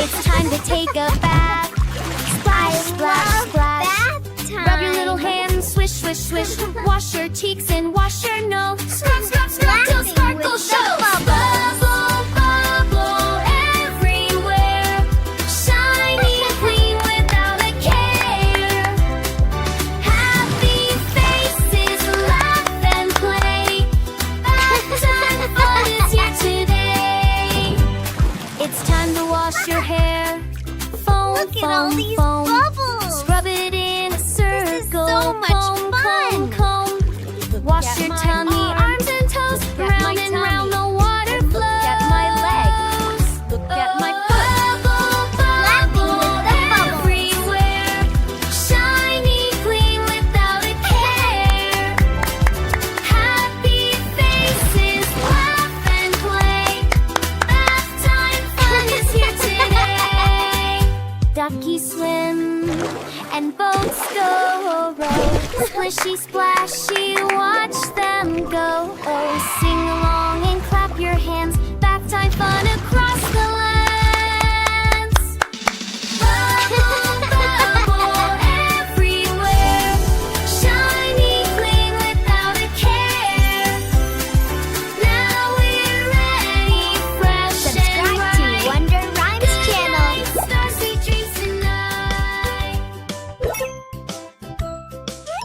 It's time to take a bath. Splash, splash, splash. Bath time. Rub your little hands, swish, swish, swish. Wash your cheeks and wash your nose. Scrub, scrub, scrub till sparkle shows. Bubble, bubble everywhere. Shiny, clean without a care. Happy faces, laugh and play. Bath time fun is here today. It's time to wash your hair. Foam, Look at foam, all these foam. bubbles. Scrub it in a circle. so much comb, fun. comb, comb. Wash at your my tummy, arms and toes. Look at Round my and tummy. round the water flows. Look at my legs. Look at my foot. Bubble, Laughing bubble with the bubbles. everywhere. Shiny, clean without a care. Happy faces, laugh and play. Bath time fun is here today. Duckies swim and boats go row. Splishy, splashy, watch